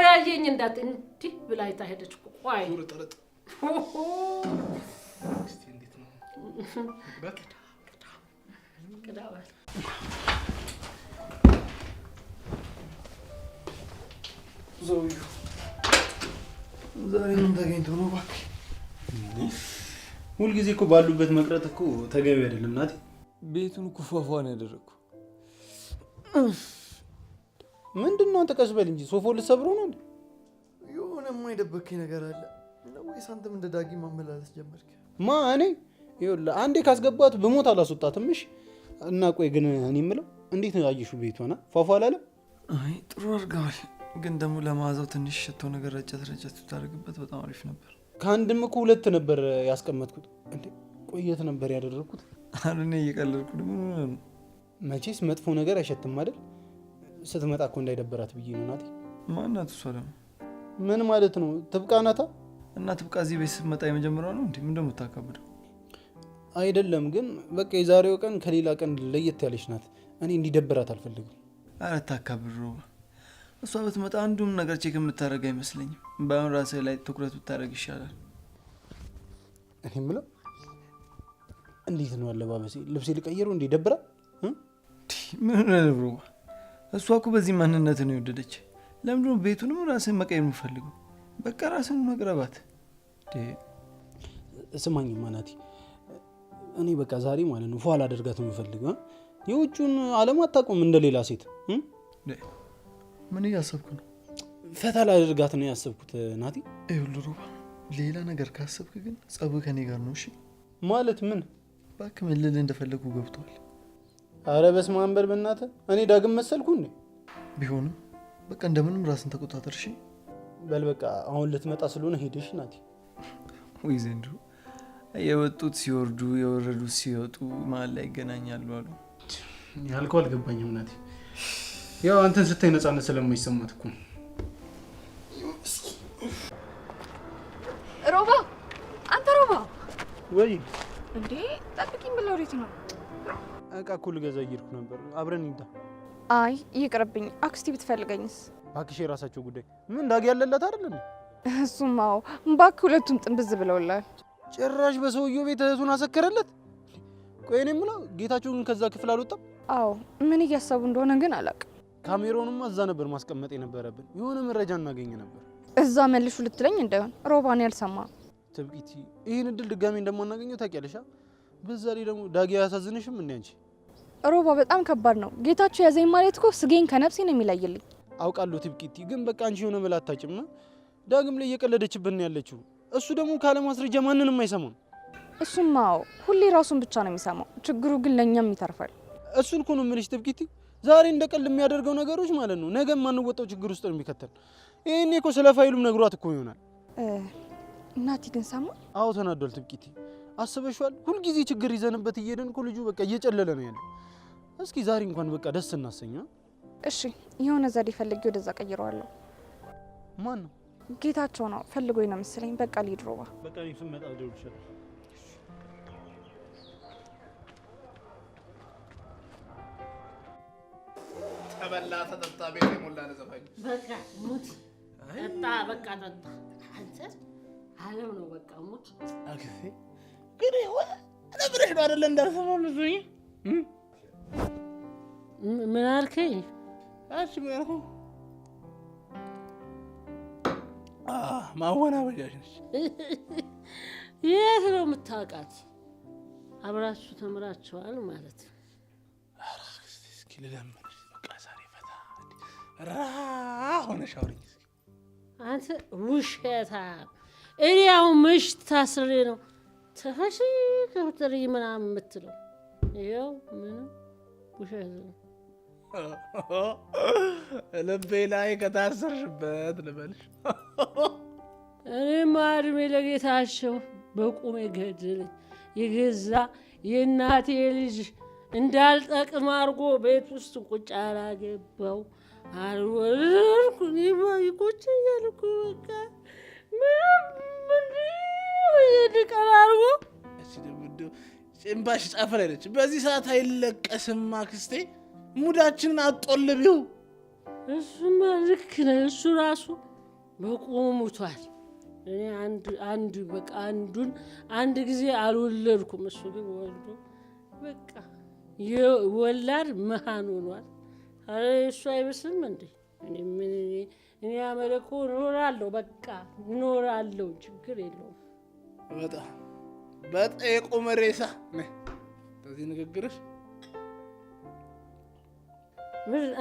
ያየኝ እንዳት እንዲህ ብላ አይታ ሄደች። ቆይ እስቲ እንዴት ነው ቅዳዋል? ዘውዩ ዛሬ ምን ተገኝቶ ነው እባክህ? ሁልጊዜ እኮ ባሉበት መቅረት እኮ ተገቢ አይደለም ናቲ። ቤቱን እኮ ፏፏን ያደረግኩ። ምንድነው? አንተ ቀስ በል እንጂ ሶፋው ልትሰብረው ነው እንዴ? የሆነ የማይደበከኝ ነገር አለ ነው ወይስ አንተም እንደ ዳጊ ማመላለስ ጀመርክ? እኔ ይኸውልህ አንዴ ካስገባት በሞት አላስወጣትም። እሺ እና ቆይ ግን እኔ የምለው እንዴት ነው ያየሽው? ቤቷና ፏፏ አላለም? አይ ጥሩ አድርገዋል፣ ግን ደግሞ ለማዘው ትንሽ ሽቶ ነገር ረጨት ብታደርግበት በጣም አሪፍ ነበር። ከአንድም እኮ 2 ነበር ያስቀመጥኩት። እንዴ ቆየት ነበር ያደረኩት። እኔ እየቀለድኩ ደግሞ መቼስ መጥፎ ነገር አይሸትም አይደል? ስትመጣ እኮ እንዳይደበራት ብዬ ነው ናቲ። ማናት እሷ ደግሞ? ምን ማለት ነው? ትብቃ ናታ። እና ትብቃ እዚህ ቤት ስትመጣ የመጀመሪያው ነው እንዴ? ምን እንደምታካብደው አይደለም፣ ግን በቃ የዛሬው ቀን ከሌላ ቀን ለየት ያለች ናት። እኔ እንዲደብራት አልፈልግም። አረ ታካብድ ሮባ። እሷ ብትመጣ አንዱም ነገር ቼክ የምታደርግ አይመስለኝም። ባይሆን ራስህ ላይ ትኩረት ብታደርግ ይሻላል። እኔ የምለው እንዴት ነው አለባበሴ? ልብሴ ልቀይረው እንዴ? ደብራ ምን ነው ሮባ? እሷ እኮ በዚህ ማንነት ነው የወደደች። ለምንድን ነው ቤቱንም ራስህን መቀየር የምፈልገው? በቃ ራስህን መቅረባት። ስማኝማ ናቲ፣ እኔ በቃ ዛሬ ማለት ነው ፏላ አደርጋት ነው የምፈልገው። የውጩን ዓለም አታውቅም እንደሌላ ሴት። ምን እያሰብኩ ነው? ፈታ ላደርጋት ነው ያሰብኩት ናቲ። ይኸውልህ ሮባ፣ ሌላ ነገር ካሰብክ ግን ጸብህ ከኔ ጋር ነው። እሺ ማለት ምን? እባክህ ምን ልልህ እንደፈለጉ ገብቶሃል? አረ በስመ አብ በል በእናትህ። እኔ ዳግም መሰልኩ እንዴ? ቢሆንም በቃ እንደምንም ራስን ተቆጣጠር። እሺ በል በቃ አሁን ልትመጣ ስለሆነ ሄደሽ ናቲ። ወይ ዘንድሮ የወጡት ሲወርዱ የወረዱት ሲወጡ መሀል ላይ ይገናኛሉ አሉ። ያልከው አልገባኝም ናቲ። ያው አንተን ስታይ ነፃነት ስለማይሰማት እኮ። ሮባ፣ አንተ ሮባ። ወይ እንዴ ጠብቂኝ ብለው ሪት ነው። እቃ እኮ ልገዛ እየሄድኩ ነበር። አብረን እንሂዳ። አይ ይቅርብኝ፣ አክስቲ ብትፈልገኝስ? እባክሽ የራሳቸው ጉዳይ። ምን ዳጊ ያለላት አይደል እንዴ? እሱም አዎ፣ እባክህ ሁለቱም ጥንብዝ ብለውላል። ጭራሽ በሰውየው ቤት እህቱን አሰከረለት። ቆይ እኔ የምለው ጌታቸው ግን ከዛ ክፍል አልወጣም? አዎ፣ ምን እያሰቡ እንደሆነ ግን አላውቅም። ካሜራውንማ እዛ ነበር ማስቀመጥ የነበረብን። የሆነ መረጃ እናገኝ ነበር። እዛ መልሹ ልትለኝ እንዳይሆን ሮባን ያልሰማ ትብቂቲ። ይህን እድል ድጋሜ እንደማናገኘው ታውቂያለሽ። በዛ ላይ ደግሞ ዳጊ አያሳዝንሽም እንዴ አንቺ? ሮባ በጣም ከባድ ነው። ጌታቸው ያዘኝ ማለት እኮ ስጌን ከነፍሴ ነው የሚለይልኝ። አውቃለሁ ትብቂቲ፣ ግን በቃ አንቺ የሆነ መላ አታጭም። ዳግም ላይ እየቀለደችብን ያለችው። እሱ ደግሞ ካለ ማስረጃ ማንንም አይሰማም። እሱማ ሁሌ ራሱን ብቻ ነው የሚሰማው። ችግሩ ግን ለኛም ይተርፋል። እሱን እኮ ነው የምልሽ ትብቂቲ። ዛሬ እንደ ቀልድ የሚያደርገው ነገሮች ማለት ነው ነገ ማንወጣው ችግር ውስጥ ነው የሚከተል። ይሄኔ እኮ ስለ ፋይሉም ነግሯት እኮ ይሆናል። እናቲ ግን ሰማ? አዎ ተናዷል ትብቂቲ። አስበሽዋል? ሁልጊዜ ችግር ይዘንበት እየሄድን እኮ ልጁ በቃ እየጨለለ ነው ያለው። እስኪ ዛሬ እንኳን በቃ ደስ እናሰኛ። እሺ የሆነ ዘዴ ፈልጌ ወደዛ ቀይረዋለሁ። ማን ነው? ጌታቸው ነው ፈልጎኝ ነው መሰለኝ። በቃ ልሂድ ሮባ። በቃ ስመጣ ደውልልሻለሁ። ተበላ ተጠጣ ቤት የሞላ ነው ዘፋኝ። በቃ ሙት ጠጣ፣ በቃ ጠጣ። አንተ አለም ነው በቃ ሙት። አክሴ ግን ይሆን ነብረሽ ነው አይደል? እንዳልሰማው ልዙኝ ምን አልከኝ? እሺ ምን አልከኝ? ማወናበጃሽ ነች። የት ነው የምታውቃት? አብራችሁ ተምራችኋል ማለት ነው? እስኪ ልለምንሽ በቃ ዛሬ ፈታ ራ ሆነሽ አውሪኝ እስኪ። አንተ ውሸታም! እኔ አሁን ምሽት ታስሬ ነው ተፈሽ ከብትሪ ምናምን የምትለው ይኸው ምንም ውሸት ነው። ልቤ ላይ ከታሰርሽበት ልበልሽ። እኔማ እድሜ ለጌታቸው በቁሜ ገደለኝ። የገዛ የእናቴ ልጅ እንዳልጠቅም አድርጎ ቤት ውስጥ ቁጭ አላገባው አልወለድኩ። ቁጭ እያልኩ በቃ ምንም አድርጎ ጭንባሽ ጫፍ ላይ ነች። በዚህ ሰዓት አይለቀስም አክስቴ። ሙዳችንን አጦልቢው። እሱማ ልክ ነህ። እሱ ራሱ በቁሙ ሙቷል። እኔ በቃ አንድ ጊዜ አልወለድኩም። እሱ ግን ወልዶ በቃ ወላድ መሃን ሆኗል። ኧረ እሱ አይመስልም እንዴ? እኔ አመለኮ እኖራለሁ፣ በቃ እኖራለሁ፣ ችግር የለውም። በጣም የቆመ ሬሳ በዚህ ንግግርሽ። ሙዚቃ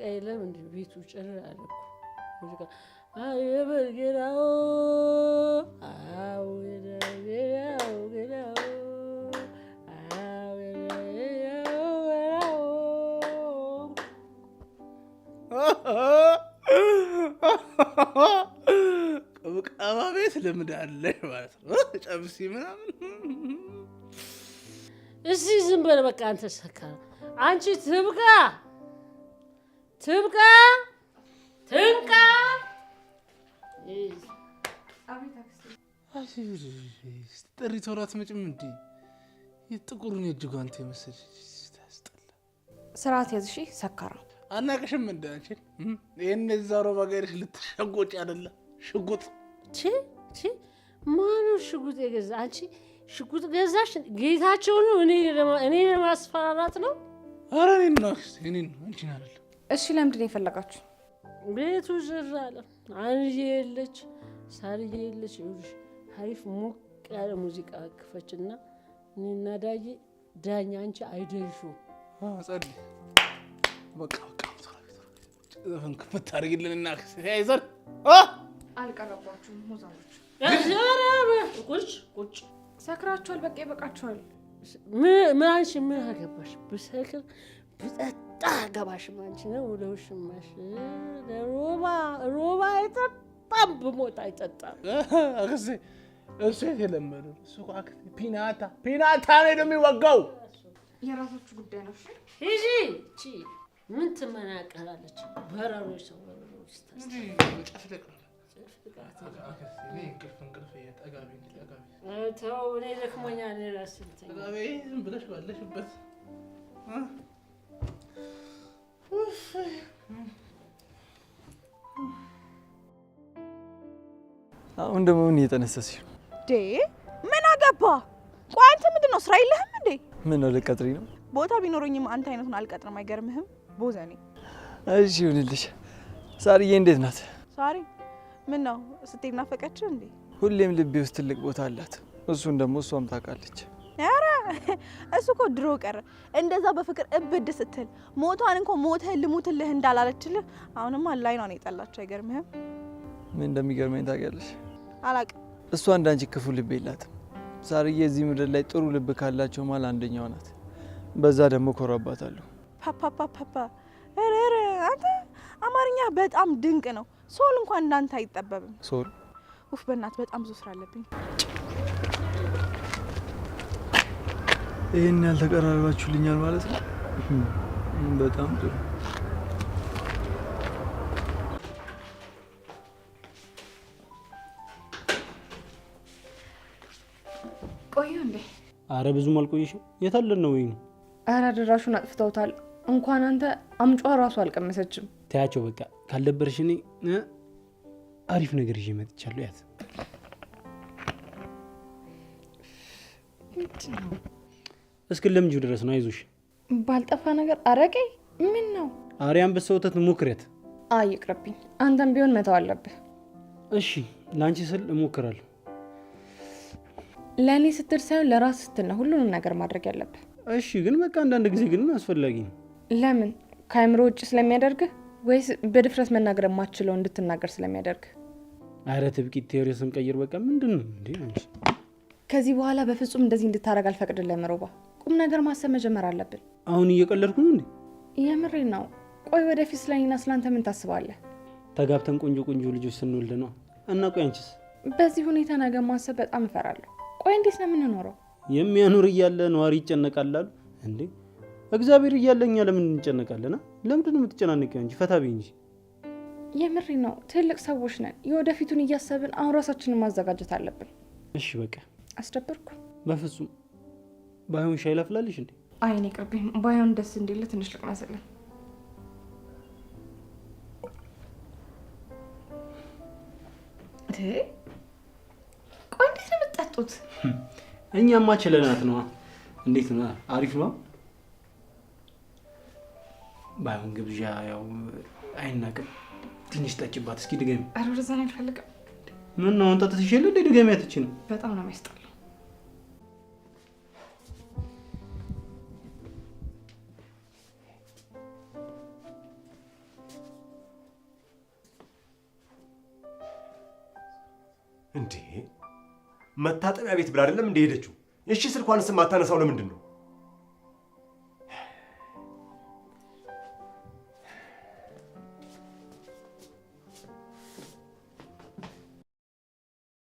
የለም እንደ ቤቱ ጭር አለ እኮ ሙዚቃ። የበርጌራው ቅብቃባ ቤት ልምድ አለሽ ማለት ነው። ጨብሲ ምናምን። እስኪ ዝም በል በቃ አንተ ሰካራ። አንቺ ትብቃ ጥሪ ተውራት መጭም እንዲ የጥቁሩን የእጅ ጓንት የመሰለች ታስጠላ። ስርዓት ያዝ እሺ ሰካራ። አናቅሽም እንደ አንቺን ይህን የዛሮ ባጋይርሽ ልትሸጎጭ አይደለ? ሽጉጥ ማነው ሽጉጥ የገዛ? አንቺ ሽጉጥ ገዛሽ? ጌታቸው ነው እኔ ለማስፈራራት ነው? ኧረ እኔን ነው አንቺን አይደለም። እሺ ለምንድን ነው የፈለጋችሁ? ቤቱ ዝር አለ። አንዬ የለች፣ ሳርዬ የለች። ይኸውልሽ ሀሪፍ ሞቅ ያለ ሙዚቃ ክፈችና እኔና ዳኛ አንቺ አይደሹ ጸልይ በቃ ዘፈን ክፍት አድርጊልንና ተያይዘን አልቀረባችሁም ሙዛዎች። ቁጭ ሰክራችኋል። በቃ ይበቃችኋል። አንቺ ምን አገባሽ? ብሰክር ብጠጣ አገባሽም አንቺ ነው ለውሽማሽ። ሮባ አይጠጣም፣ ብሞት አይጠጣም። አክስቴ እሱ የተለመደ እሱ ፒናታ ነው የሚወጋው። የራሳችሁ ጉዳይ ነው። ሂጂ ምን ትመናቀራለች? በረሮች ሰው በረሮች ተው፣ እኔ ደክሞኛል። እራስህ ዝም ብለሽ ባለሽበት አሁን ደግሞ ምን እየጠነሰስሽ ነው? ምን አገባ? ቆይ አንተ ምንድን ነው ስራ የለህም እንዴ? ምን ነው ልትቀጥሪ ነው? ቦታ ቢኖረኝም አንተ አይነቱን አልቀጥርም። አይገርምህም? ቦዘኔ። እሺ ይሁንልሽ። ሳርዬ እንዴት ናት? ሳሪ ምን ነው ስትሄድ ናፈቀችህ እንዴ? ሁሌም ልቤ ውስጥ ትልቅ ቦታ አላት። እሱን ደግሞ እሷም ታውቃለች። ኧረ እሱ እኮ ድሮ ቀረ። እንደዛ በፍቅር እብድ ስትል ሞቷን እንኳን ሞተህ ልሙትልህ እንዳላለችልህ አሁንማ ላይኗን የጠላችሁ። አይገርምህም? ምን እንደሚገርመኝ ታውቂያለሽ? አላውቅም። እሷ እንዳንቺ ክፉ ልብ የላትም። ሳርዬ እዚህ ምድር ላይ ጥሩ ልብ ካላቸው ማል አንደኛው ናት። በዛ ደግሞ ኮራባታለሁ። ፓፓፓፓ ኧረ አንተ አማርኛ በጣም ድንቅ ነው። ሶል እንኳን እንዳንተ አይጠበብም። ሶል ኡፍ በእናትህ በጣም ብዙ ስራ አለብኝ። ይህን ያልተቀራረባችሁልኛል ማለት ነው። በጣም ጥሩ። ቆዩ እንዴ? አረ ብዙም አልቆየሽም። የታለን ነው ወይኑ? አረ ድራሹን አጥፍተውታል። እንኳን አንተ አምጯ ራሱ አልቀመሰችም። ተያቸው በቃ። ካልደበረሽ እኔ አሪፍ ነገር ይዤ መጥቻለሁ። ያት እስኪ ለምጂው ድረስ ነው። አይዞሽ። ባልጠፋ ነገር አረቄ ምን ነው? አሪያን በሰውተት ሞክሬት። አይ ይቅርብኝ። አንተም ቢሆን መተው አለብህ። እሺ ላንቺ ስል እሞክራለሁ። ለእኔ ስትል ሳይሆን ለራስ ስትል ነው ሁሉንም ነገር ማድረግ ያለብህ። እሺ ግን በቃ አንዳንድ ጊዜ ግን አስፈላጊ ነው። ለምን? ከአእምሮ ውጭ ስለሚያደርግህ ወይስ በድፍረት መናገር የማትችለው እንድትናገር ስለሚያደርግህ? አረ ትብቂት ቴዎሪስን ቀይር። በቃ ምንድን ነው እንዴ አንቺ? ከዚህ በኋላ በፍጹም እንደዚህ እንድታረግ አልፈቅድልህም ሮባ። ቁም ነገር ማሰብ መጀመር አለብን። አሁን እየቀለድኩ ነው እንዴ? የምሬ ነው። ቆይ ወደፊት ስለኔና ስላንተ ምን ታስባለህ? ተጋብተን ቆንጆ ቆንጆ ልጆች ስንወልድ ነው እና ቆይ አንቺስ? በዚህ ሁኔታ ነገ ማሰብ በጣም እፈራለሁ። ቆይ እንዴት ነው የምንኖረው? የሚያኖር እያለ ነዋሪ ይጨነቃል አሉ እንዴ? እግዚአብሔር እያለ እኛ ለምን እንጨነቃለና? ለምንድን ነው የምትጨናነቂው እንጂ? ፈታ በይ እንጂ። የምሬ ነው። ትልቅ ሰዎች ነን። የወደፊቱን እያሰብን አሁን ራሳችንን ማዘጋጀት አለብን። እሺ በቃ። አስደበርኩ? በፍጹም። ባይሆን ሻይ ላፍላልሽ እንዴ? አይኔ ቅርብኝ። ባይሆን ደስ እንዲል ትንሽ ልቅመስልን። ቆይ እንዴት ነው የምትጠጡት? እኛማ ችለናት ነው። እንዴት ነው? አሪፍ ነው። ባይሆን ግብዣ ያው አይናቅም። ትንሽ ጠጭባት እስኪ። ድገሚ። ኧረ ወደዛ ነው አልፈልግም። ምን ነው አንተ ተሽለ እንደ ድገሚ አትችልም? በጣም ነው የሚያስጠላው። እንዴ መታጠቢያ ቤት ብላ አይደለም እንደ ሄደችው? እሺ ስልኳንስ ማታነሳው ለምንድን ነው?